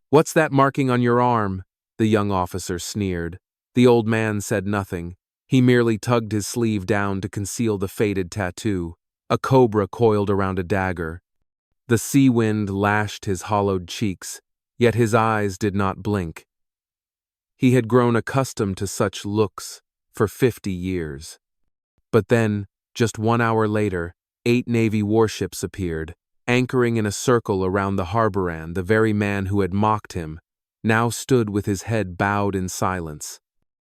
"What's that marking on your arm?" the young officer sneered. The old man said nothing. He merely tugged his sleeve down to conceal the faded tattoo, a cobra coiled around a dagger. The sea wind lashed his hollowed cheeks, yet his eyes did not blink. He had grown accustomed to such looks for 50 years. But then, just 1 hour later, 8 Navy warships appeared, anchoring in a circle around the harbor, and the very man who had mocked him now stood with his head bowed in silence.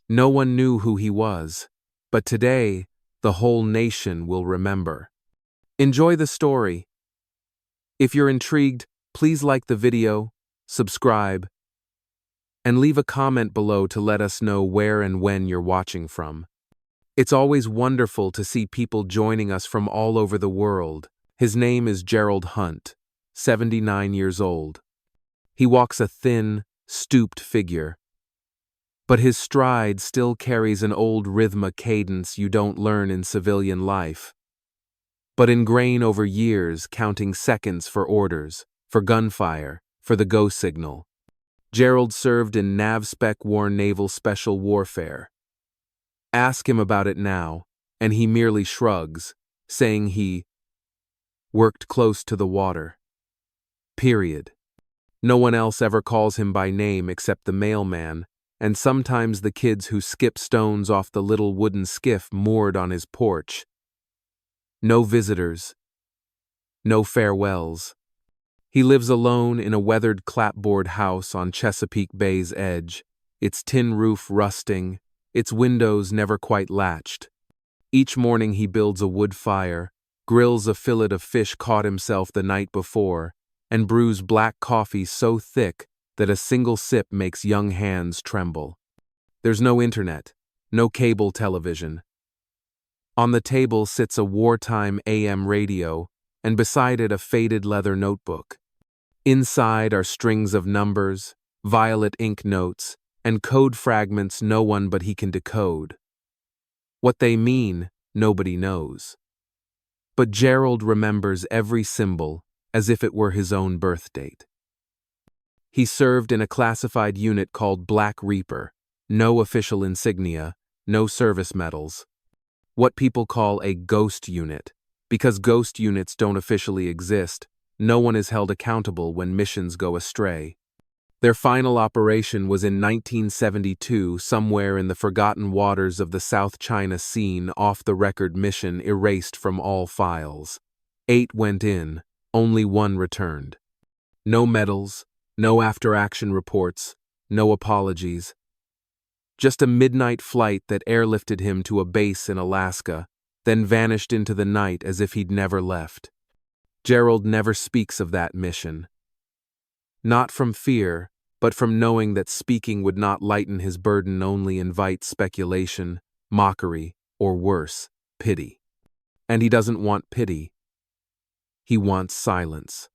No one knew who he was, but today the whole nation will remember. Enjoy the story. If you're intrigued, please like the video, subscribe, and leave a comment below to let us know where and when you're watching from. It's always wonderful to see people joining us from all over the world. His name is Gerald Hunt, 79 years old. He walks a thin, stooped figure, but his stride still carries an old rhythmic cadence you don't learn in civilian life, but ingrain over years, counting seconds for orders, for gunfire, for the go signal. Gerald served in NAVSPEC Naval Special Warfare. Ask him about it now, and he merely shrugs, saying he worked close to the water. Period. No one else ever calls him by name except the mailman, and sometimes the kids who skip stones off the little wooden skiff moored on his porch. No visitors. No farewells. He lives alone in a weathered clapboard house on Chesapeake Bay's edge, its tin roof rusting, its windows never quite latched. Each morning he builds a wood fire, grills a fillet of fish caught himself the night before, and brews black coffee so thick that a single sip makes young hands tremble. There's no internet, no cable television. On the table sits a wartime AM radio, and beside it a faded leather notebook. Inside are strings of numbers, violet ink notes, and code fragments no one but he can decode. What they mean, nobody knows. But Gerald remembers every symbol as if it were his own birth date. He served in a classified unit called Black Reaper, no official insignia, no service medals. What people call a ghost unit, because ghost units don't officially exist. No one is held accountable when missions go astray. Their final operation was in 1972, somewhere in the forgotten waters of the South China Sea, off-the-record mission erased from all files. 8 went in, only 1 returned. No medals, no after-action reports, no apologies. Just a midnight flight that airlifted him to a base in Alaska, then vanished into the night as if he'd never left. Gerald never speaks of that mission. Not from fear, but from knowing that speaking would not lighten his burden, only invite speculation, mockery, or worse, pity. And he doesn't want pity. He wants silence.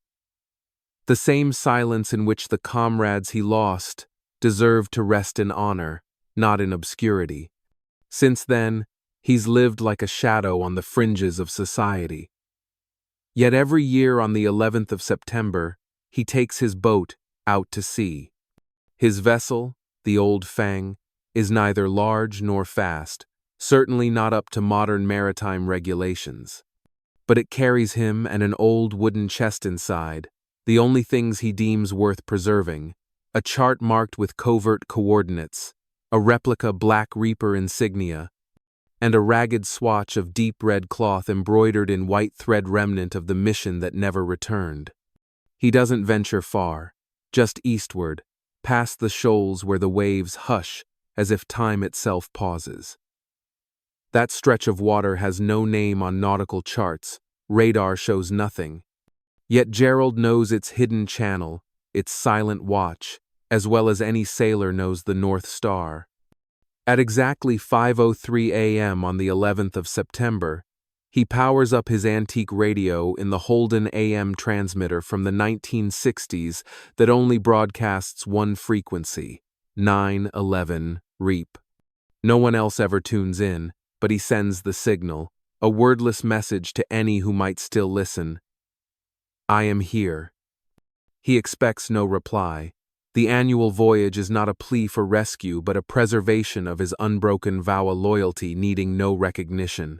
The same silence in which the comrades he lost deserved to rest in honor, not in obscurity. Since then, he's lived like a shadow on the fringes of society. Yet every year on the 11th of September, he takes his boat out to sea. His vessel, the Old Fang, is neither large nor fast, certainly not up to modern maritime regulations. But it carries him and an old wooden chest inside, the only things he deems worth preserving, a chart marked with covert coordinates, a replica Black Reaper insignia, and a ragged swatch of deep red cloth embroidered in white thread, remnant of the mission that never returned. He doesn't venture far, just eastward, past the shoals where the waves hush as if time itself pauses. That stretch of water has no name on nautical charts, radar shows nothing. Yet Gerald knows its hidden channel, its silent watch, as well as any sailor knows the North Star. At exactly 5:03 a.m. on the 11th of September, he powers up his antique radio in the Holden AM transmitter from the 1960s that only broadcasts one frequency, 911 REAP. No one else ever tunes in, but he sends the signal, a wordless message to any who might still listen. I am here. He expects no reply, The annual voyage is not a plea for rescue but a preservation of his unbroken vow of loyalty needing no recognition.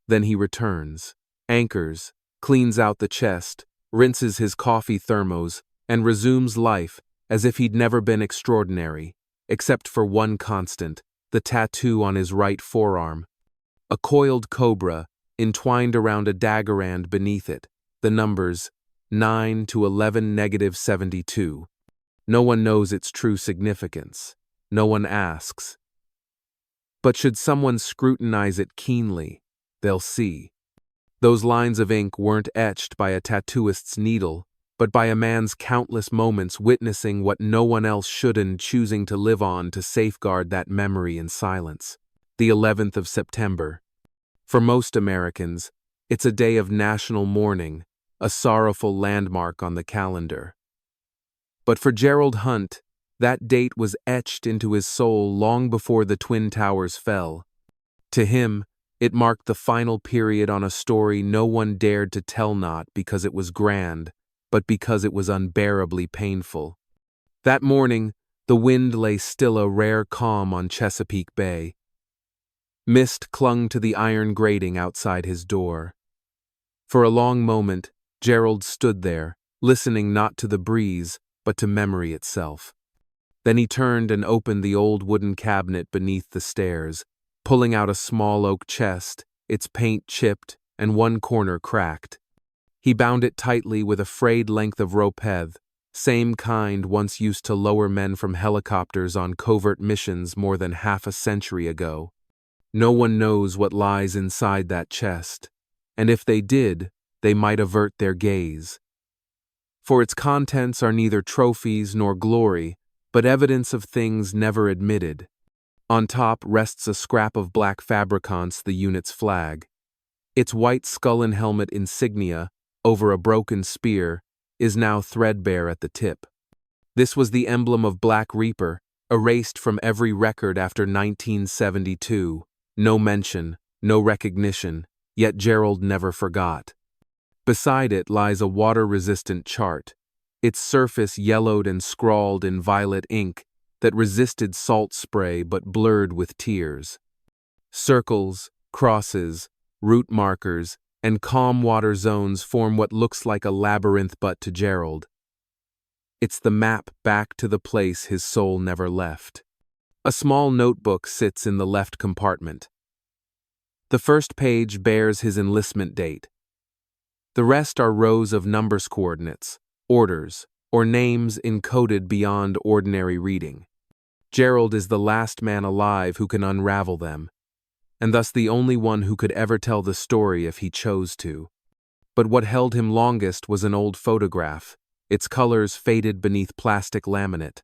Then he returns, anchors, cleans out the chest, rinses his coffee thermos, and resumes life as if he'd never been extraordinary, except for one constant, the tattoo on his right forearm. A coiled cobra, entwined around a daggerand beneath it, the numbers 9 to 11-72. No one knows its true significance. No one asks. But should someone scrutinize it keenly, they'll see. Those lines of ink weren't etched by a tattooist's needle, but by a man's countless moments witnessing what no one else should and choosing to live on to safeguard that memory in silence. The 11th of September. For most Americans, it's a day of national mourning, a sorrowful landmark on the calendar. But for Gerald Hunt, that date was etched into his soul long before the Twin Towers fell. To him, it marked the final period on a story no one dared to tell, not because it was grand, but because it was unbearably painful. That morning, the wind lay still, a rare calm on Chesapeake Bay. Mist clung to the iron grating outside his door. For a long moment, Gerald stood there, listening not to the breeze, but to memory itself. Then he turned and opened the old wooden cabinet beneath the stairs, pulling out a small oak chest, its paint chipped and one corner cracked. He bound it tightly with a frayed length of ropeth, same kind once used to lower men from helicopters on covert missions more than half a century ago. No one knows what lies inside that chest, and if they did, they might avert their gaze. For its contents are neither trophies nor glory, but evidence of things never admitted. On top rests a scrap of black fabricants, the unit's flag. Its white skull and helmet insignia, over a broken spear, is now threadbare at the tip. This was the emblem of Black Reaper, erased from every record after 1972. No mention, no recognition, yet Gerald never forgot. Beside it lies a water-resistant chart, its surface yellowed and scrawled in violet ink that resisted salt spray but blurred with tears. Circles, crosses, route markers, and calm water zones form what looks like a labyrinth, but to Gerald, it's the map back to the place his soul never left. A small notebook sits in the left compartment. The first page bears his enlistment date. The rest are rows of numbers, coordinates, orders, or names encoded beyond ordinary reading. Gerald is the last man alive who can unravel them, and thus the only one who could ever tell the story if he chose to. But what held him longest was an old photograph, its colors faded beneath plastic laminate.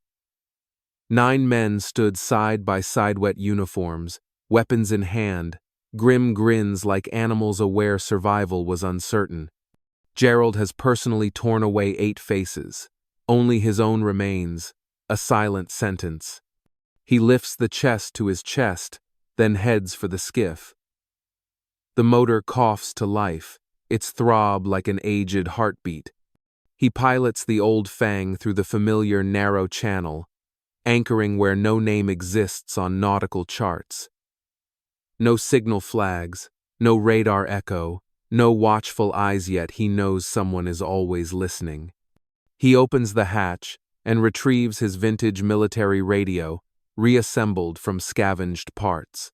9 men stood side by side, wet uniforms, weapons in hand, grim grins like animals aware survival was uncertain. Gerald has personally torn away 8 faces. Only his own remains, a silent sentence. He lifts the chest to his chest, then heads for the skiff. The motor coughs to life, its throb like an aged heartbeat. He pilots the old Fang through the familiar narrow channel, anchoring where no name exists on nautical charts. No signal flags, no radar echo, no watchful eyes, yet he knows someone is always listening. He opens the hatch and retrieves his vintage military radio, reassembled from scavenged parts.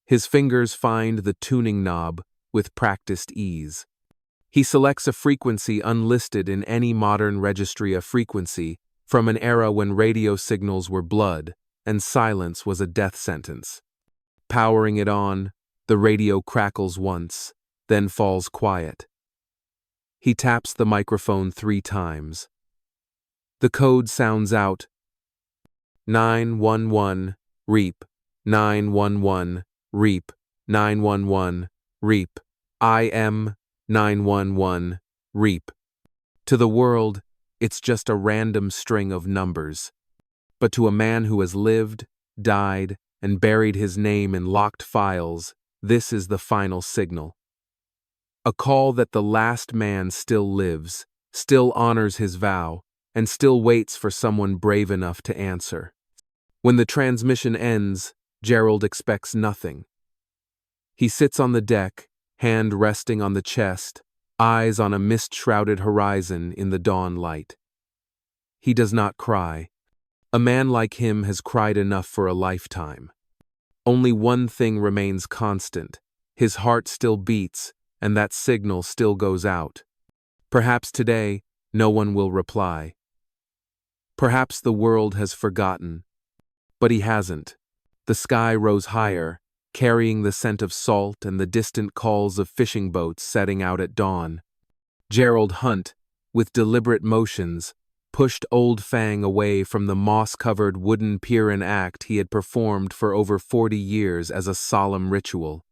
His fingers find the tuning knob with practiced ease. He selects a frequency unlisted in any modern registry, a frequency from an era when radio signals were blood and silence was a death sentence. Powering it on, the radio crackles once, then falls quiet. He taps the microphone 3 times. The code sounds out. 911, REAP, 911, REAP, 911, REAP, I am 911, REAP. To the world, it's just a random string of numbers. But to a man who has lived, died, and buried his name in locked files, this is the final signal. A call that the last man still lives, still honors his vow, and still waits for someone brave enough to answer. When the transmission ends, Gerald expects nothing. He sits on the deck, hand resting on the chest, eyes on a mist-shrouded horizon in the dawn light. He does not cry. A man like him has cried enough for a lifetime. Only one thing remains constant. His heart still beats, and that signal still goes out. Perhaps today, no one will reply. Perhaps the world has forgotten. But he hasn't. The sky rose higher, carrying the scent of salt and the distant calls of fishing boats setting out at dawn. Gerald Hunt, with deliberate motions, pushed Old Fang away from the moss-covered wooden pier and act he had performed for over 40 years as a solemn ritual.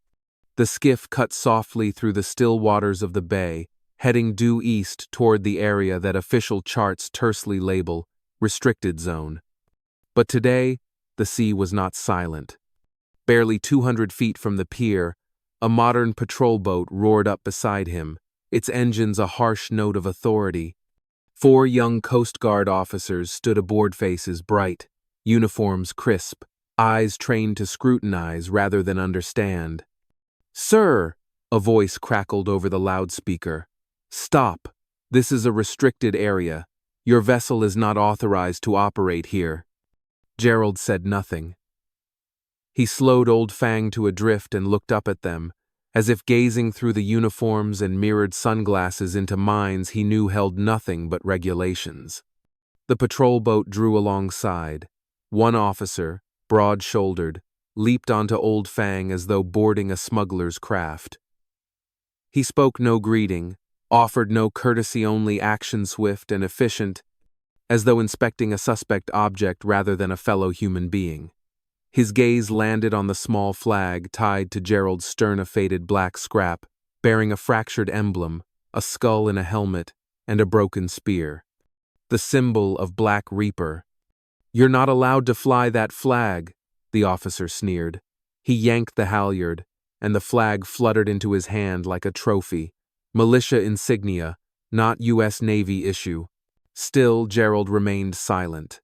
The skiff cut softly through the still waters of the bay, heading due east toward the area that official charts tersely label restricted zone. But today, the sea was not silent. Barely 200 feet from the pier, a modern patrol boat roared up beside him, its engines a harsh note of authority. 4 young Coast Guard officers stood aboard, faces bright, uniforms crisp, eyes trained to scrutinize rather than understand. "Sir," a voice crackled over the loudspeaker. "Stop. This is a restricted area. Your vessel is not authorized to operate here." Gerald said nothing. He slowed Old Fang to a drift and looked up at them, as if gazing through the uniforms and mirrored sunglasses into minds he knew held nothing but regulations. The patrol boat drew alongside. One officer, broad-shouldered, leaped onto Old Fang as though boarding a smuggler's craft. He spoke no greeting, offered no courtesy, only action swift and efficient, as though inspecting a suspect object rather than a fellow human being. His gaze landed on the small flag tied to Gerald's stern, a faded black scrap, bearing a fractured emblem, a skull in a helmet, and a broken spear. The symbol of Black Reaper. "You're not allowed to fly that flag," the officer sneered. He yanked the halyard, and the flag fluttered into his hand like a trophy. Militia insignia, not U.S. Navy issue. Still, Gerald remained silent.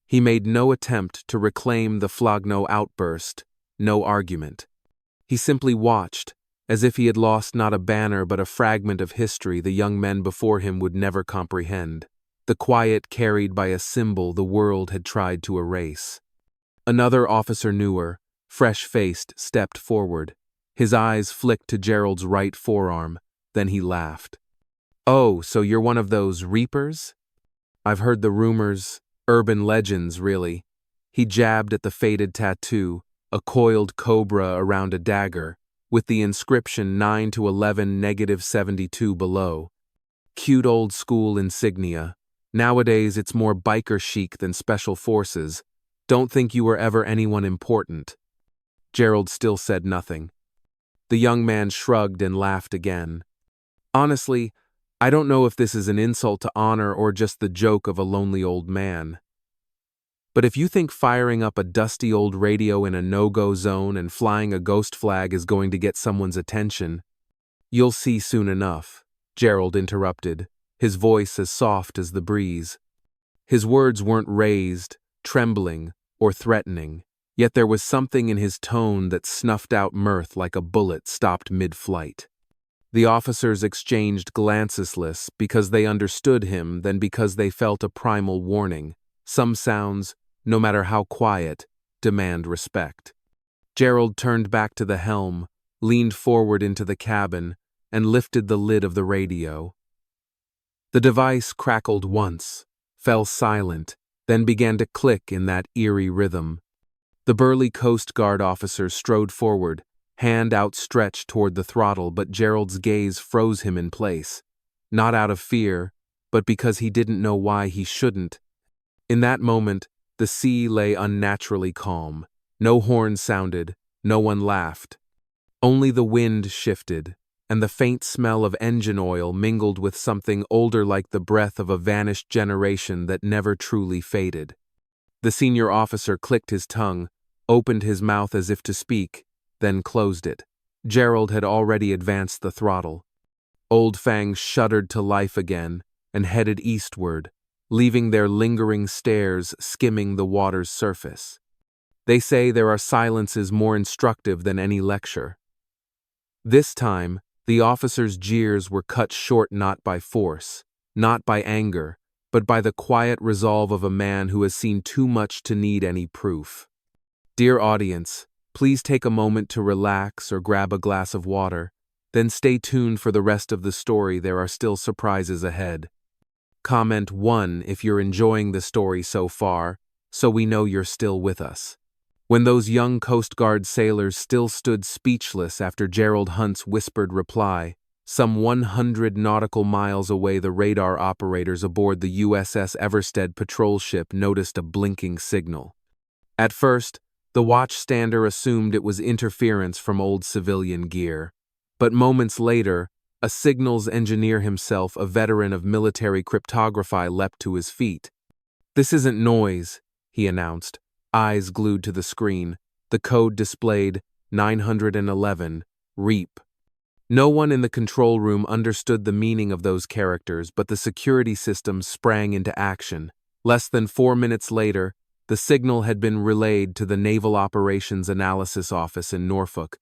He made no attempt to reclaim the Flogno outburst, no argument. He simply watched, as if he had lost not a banner but a fragment of history the young men before him would never comprehend, the quiet carried by a symbol the world had tried to erase. Another officer, newer, fresh-faced, stepped forward. His eyes flicked to Gerald's right forearm, then he laughed. "Oh, so you're one of those Reapers? I've heard the rumors, urban legends, really." He jabbed at the faded tattoo, a coiled cobra around a dagger, with the inscription 9 to 11 -72 below. Cute old school insignia. Nowadays it's more biker chic than special forces. Don't think you were ever anyone important. Gerald still said nothing. The young man shrugged and laughed again. "Honestly, I don't know if this is an insult to honor or just the joke of a lonely old man. But if you think firing up a dusty old radio in a no-go zone and flying a ghost flag is going to get someone's attention, you'll see soon enough," Gerald interrupted, his voice as soft as the breeze. His words weren't raised, trembling, or threatening, yet there was something in his tone that snuffed out mirth like a bullet stopped mid-flight. The officers exchanged glances, less because they understood him than because they felt a primal warning. Some sounds, no matter how quiet, demand respect. Gerald turned back to the helm, leaned forward into the cabin, and lifted the lid of the radio. The device crackled once, fell silent, then began to click in that eerie rhythm. The burly Coast Guard officer strode forward, hand outstretched toward the throttle, but Gerald's gaze froze him in place, not out of fear, but because he didn't know why he shouldn't. In that moment, the sea lay unnaturally calm. No horn sounded, no one laughed. Only the wind shifted, and the faint smell of engine oil mingled with something older, like the breath of a vanished generation that never truly faded. The senior officer clicked his tongue, opened his mouth as if to speak, then closed it. Gerald had already advanced the throttle. Old Fang shuddered to life again and headed eastward, leaving their lingering stares skimming the water's surface. They say there are silences more instructive than any lecture. This time, the officer's jeers were cut short not by force, not by anger, but by the quiet resolve of a man who has seen too much to need any proof. Dear audience, please take a moment to relax or grab a glass of water, then stay tuned for the rest of the story. There are still surprises ahead. Comment 1 if you're enjoying the story so far, so we know you're still with us. When those young Coast Guard sailors still stood speechless after Gerald Hunt's whispered reply, some 100 nautical miles away, the radar operators aboard the USS Everstead patrol ship noticed a blinking signal. At first, the watchstander assumed it was interference from old civilian gear, but moments later, a signals engineer himself, a veteran of military cryptography, leapt to his feet. "This isn't noise," he announced, eyes glued to the screen. The code displayed 911, REAP. No one in the control room understood the meaning of those characters, but the security system sprang into action. Less than 4 minutes later, the signal had been relayed to the Naval Operations Analysis Office in Norfolk.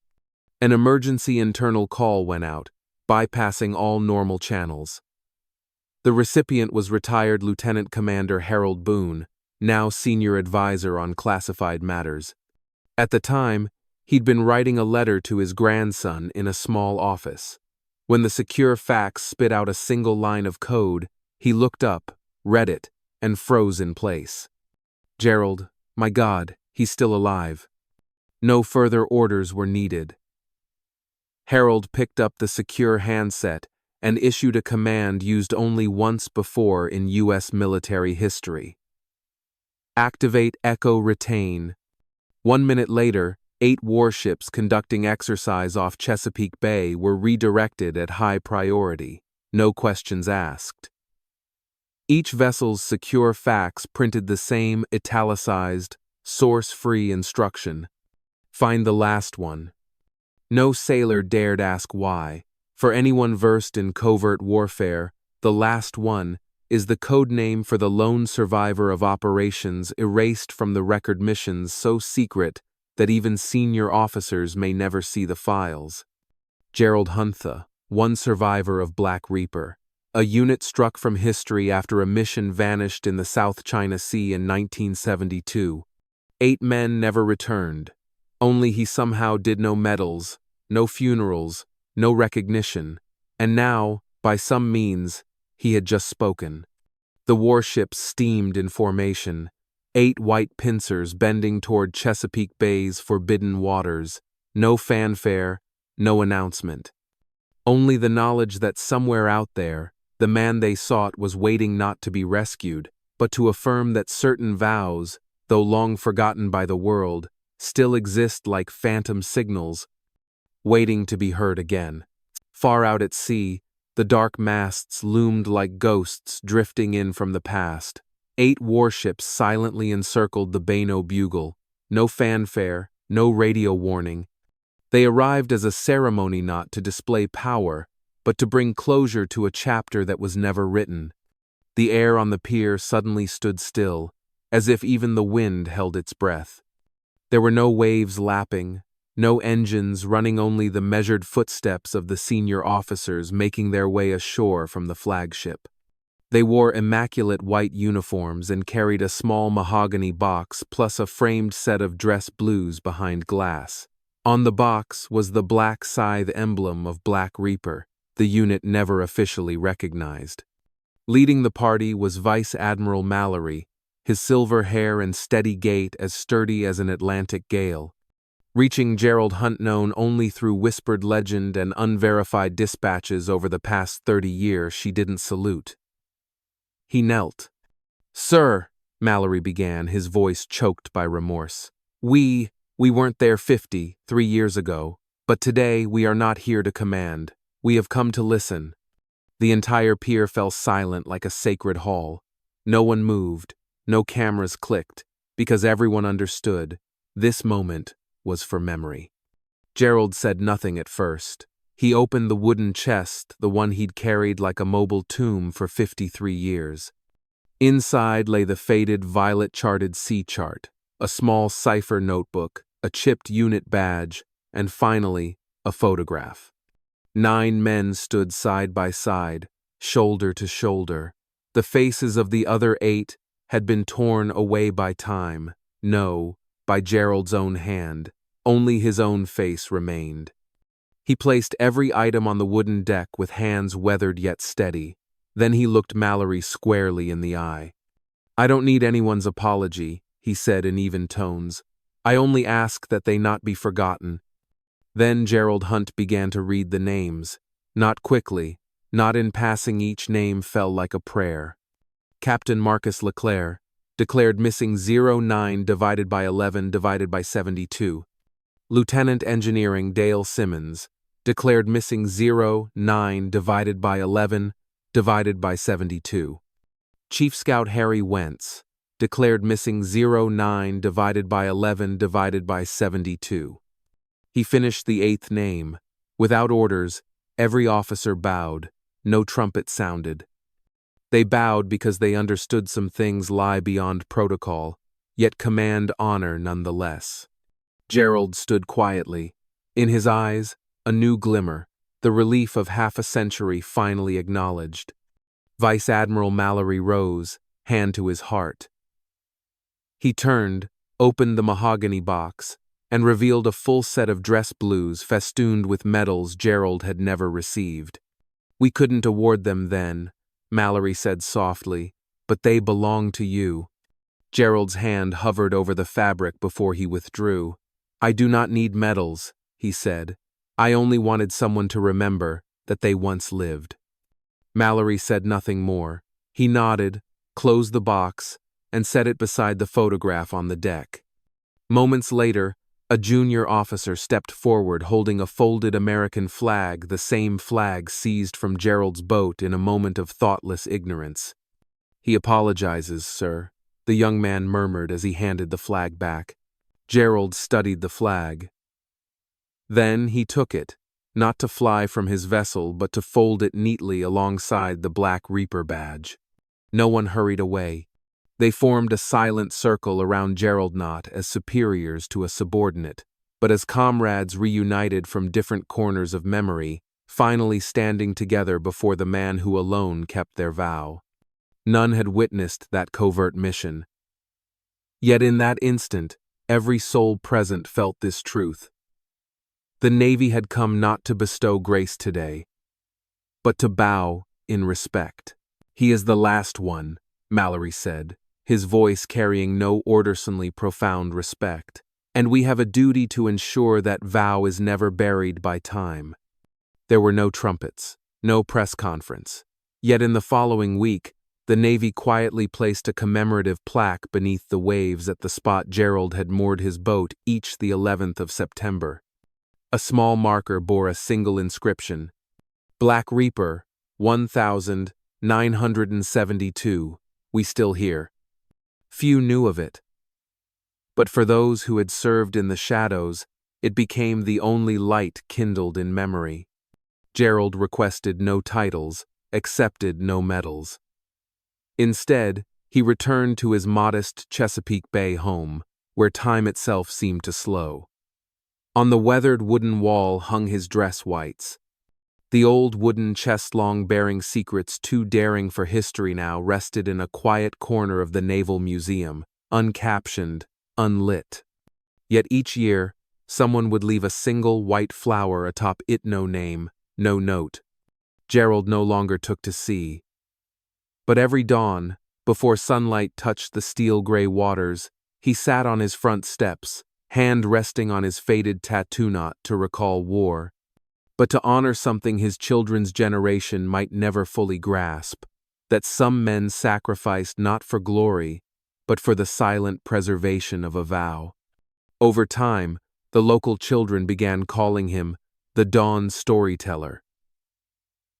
An emergency internal call went out, bypassing all normal channels. The recipient was retired Lieutenant Commander Harold Boone, now senior advisor on classified matters. At the time, he'd been writing a letter to his grandson in a small office. When the secure fax spit out a single line of code, he looked up, read it, and froze in place. "Gerald, my God, he's still alive." No further orders were needed. Harold picked up the secure handset and issued a command used only once before in U.S. military history. "Activate Echo Retain." 1 minute later, 8 warships conducting exercise off Chesapeake Bay were redirected at high priority, no questions asked. Each vessel's secure fax printed the same italicized, source-free instruction: "Find the last one." No sailor dared ask why. For anyone versed in covert warfare, the last one is the code name for the lone survivor of operations erased from the record missions so secret that even senior officers may never see the files. Gerald Huntha, one survivor of Black Reaper, a unit struck from history after a mission vanished in the South China Sea in 1972. 8 men never returned. Only he somehow did no medals, no funerals, no recognition, and now, by some means, he had just spoken. The warships steamed in formation, 8 white pincers bending toward Chesapeake Bay's forbidden waters. No fanfare, no announcement. Only the knowledge that somewhere out there, the man they sought was waiting not to be rescued, but to affirm that certain vows, though long forgotten by the world, still exist like phantom signals, waiting to be heard again. Far out at sea, the dark masts loomed like ghosts drifting in from the past. 8 warships silently encircled the Bano bugle. No fanfare, no radio warning. They arrived as a ceremony not to display power, but to bring closure to a chapter that was never written. The air on the pier suddenly stood still, as if even the wind held its breath. There were no waves lapping, no engines running, only the measured footsteps of the senior officers making their way ashore from the flagship. They wore immaculate white uniforms and carried a small mahogany box plus a framed set of dress blues behind glass. On the box was the black scythe emblem of Black Reaper, the unit never officially recognized. Leading the party was Vice Admiral Mallory, his silver hair and steady gait as sturdy as an Atlantic gale. Reaching Gerald Hunt known only through whispered legend and unverified dispatches over the past 30 years, she didn't salute. He knelt. "Sir," Mallory began, his voice choked by remorse. We weren't there 53 years ago, but today we are not here to command. We have come to listen." The entire pier fell silent like a sacred hall. No one moved, no cameras clicked, because everyone understood this moment was for memory. Gerald said nothing at first. He opened the wooden chest, the one he'd carried like a mobile tomb for 53 years. Inside lay the faded violet-charted sea chart, a small cipher notebook, a chipped unit badge, and finally, a photograph. 9 men stood side by side, shoulder to shoulder. The faces of the other 8 had been torn away by time. No, by Gerald's own hand. Only his own face remained. He placed every item on the wooden deck with hands weathered yet steady. Then he looked Mallory squarely in the eye. "I don't need anyone's apology," he said in even tones. "I only ask that they not be forgotten." Then Gerald Hunt began to read the names. Not quickly, not in passing, each name fell like a prayer. Captain Marcus Leclerc, declared missing 09 divided by 11 divided by 72. Lieutenant Engineering Dale Simmons, declared missing 09 divided by 11 divided by 72. Chief Scout Harry Wentz, declared missing 09 divided by 11 divided by 72. He finished the 8th name. Without orders, every officer bowed. No trumpet sounded. They bowed because they understood some things lie beyond protocol, yet command honor nonetheless. Gerald stood quietly. In his eyes, a new glimmer, the relief of half a century finally acknowledged. Vice Admiral Mallory rose, hand to his heart. He turned, opened the mahogany box, and revealed a full set of dress blues festooned with medals Gerald had never received. "We couldn't award them then," Mallory said softly, "but they belong to you." Gerald's hand hovered over the fabric before he withdrew. "I do not need medals," he said. "I only wanted someone to remember that they once lived." Mallory said nothing more. He nodded, closed the box, and set it beside the photograph on the deck. Moments later, a junior officer stepped forward holding a folded American flag, the same flag seized from Gerald's boat in a moment of thoughtless ignorance. "He apologizes, sir," the young man murmured as he handed the flag back. Gerald studied the flag. Then he took it, not to fly from his vessel but to fold it neatly alongside the Black Reaper badge. No one hurried away. They formed a silent circle around Gerald, not as superiors to a subordinate, but as comrades reunited from different corners of memory, finally standing together before the man who alone kept their vow. None had witnessed that covert mission. Yet in that instant, every soul present felt this truth. The Navy had come not to bestow grace today, but to bow in respect. "He is the last one," Mallory said, his voice carrying no ordersonly profound respect, "and we have a duty to ensure that vow is never buried by time." There were no trumpets, no press conference. Yet in the following week, the Navy quietly placed a commemorative plaque beneath the waves at the spot Gerald had moored his boat each the 11th of September. A small marker bore a single inscription: "Black Reaper, 1972, we still here." Few knew of it. But for those who had served in the shadows, it became the only light kindled in memory. Gerald requested no titles, accepted no medals. Instead, he returned to his modest Chesapeake Bay home, where time itself seemed to slow. On the weathered wooden wall hung his dress whites. The old wooden chest-long bearing secrets too daring for history now rested in a quiet corner of the Naval Museum, uncaptioned, unlit. Yet each year, someone would leave a single white flower atop it, no name, no note. Gerald no longer took to sea. But every dawn, before sunlight touched the steel-gray waters, he sat on his front steps, hand resting on his faded tattoo knot to recall war, but to honor something his children's generation might never fully grasp, that some men sacrificed not for glory, but for the silent preservation of a vow. Over time, the local children began calling him the Dawn Storyteller.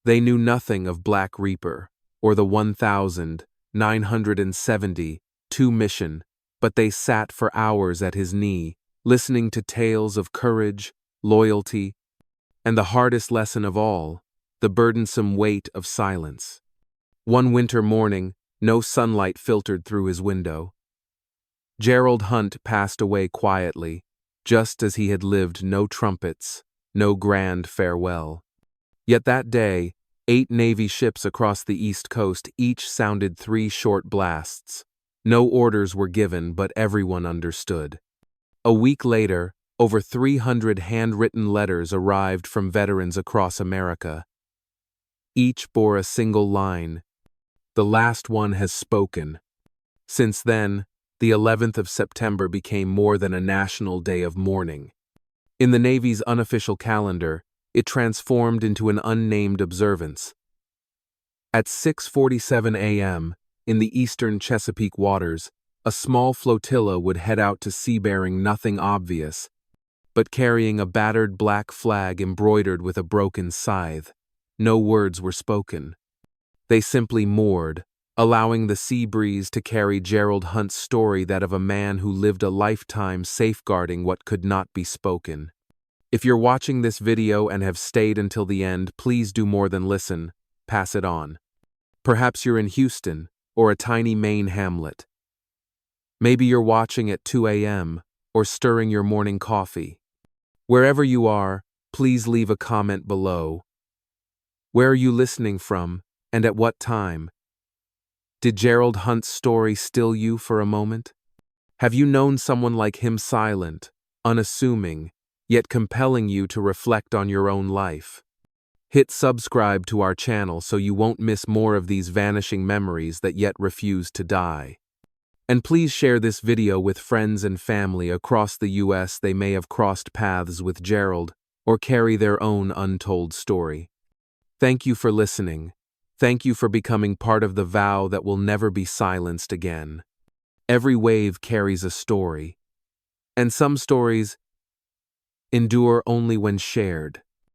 They knew nothing of Black Reaper or the 1972 mission, but they sat for hours at his knee, listening to tales of courage, loyalty, and the hardest lesson of all, the burdensome weight of silence. One winter morning, No sunlight filtered through his window. Gerald Hunt passed away quietly, just as he had lived. No trumpets, no grand farewell. Yet that day, 8 Navy ships across the East Coast each sounded 3 short blasts. No orders were given, but everyone understood. A week later, over 300 handwritten letters arrived from veterans across America. Each bore a single line: "The last one has spoken." Since then, the 11th of September became more than a national day of mourning. In the Navy's unofficial calendar, it transformed into an unnamed observance. At 6:47 a.m., in the eastern Chesapeake waters, a small flotilla would head out to sea bearing nothing obvious, but carrying a battered black flag embroidered with a broken scythe. No words were spoken. They simply moored, allowing the sea breeze to carry Gerald Hunt's story, that of a man who lived a lifetime safeguarding what could not be spoken. If you're watching this video and have stayed until the end, please do more than listen, pass it on. Perhaps you're in Houston, or a tiny Maine hamlet. Maybe you're watching at 2 a.m., or stirring your morning coffee. Wherever you are, please leave a comment below. Where are you listening from, and at what time? Did Gerald Hunt's story still you for a moment? Have you known someone like him, silent, unassuming, yet compelling you to reflect on your own life? Hit subscribe to our channel so you won't miss more of these vanishing memories that yet refuse to die. And please share this video with friends and family across the US. They may have crossed paths with Gerald or carry their own untold story. Thank you for listening. Thank you for becoming part of the vow that will never be silenced again. Every wave carries a story, and some stories endure only when shared.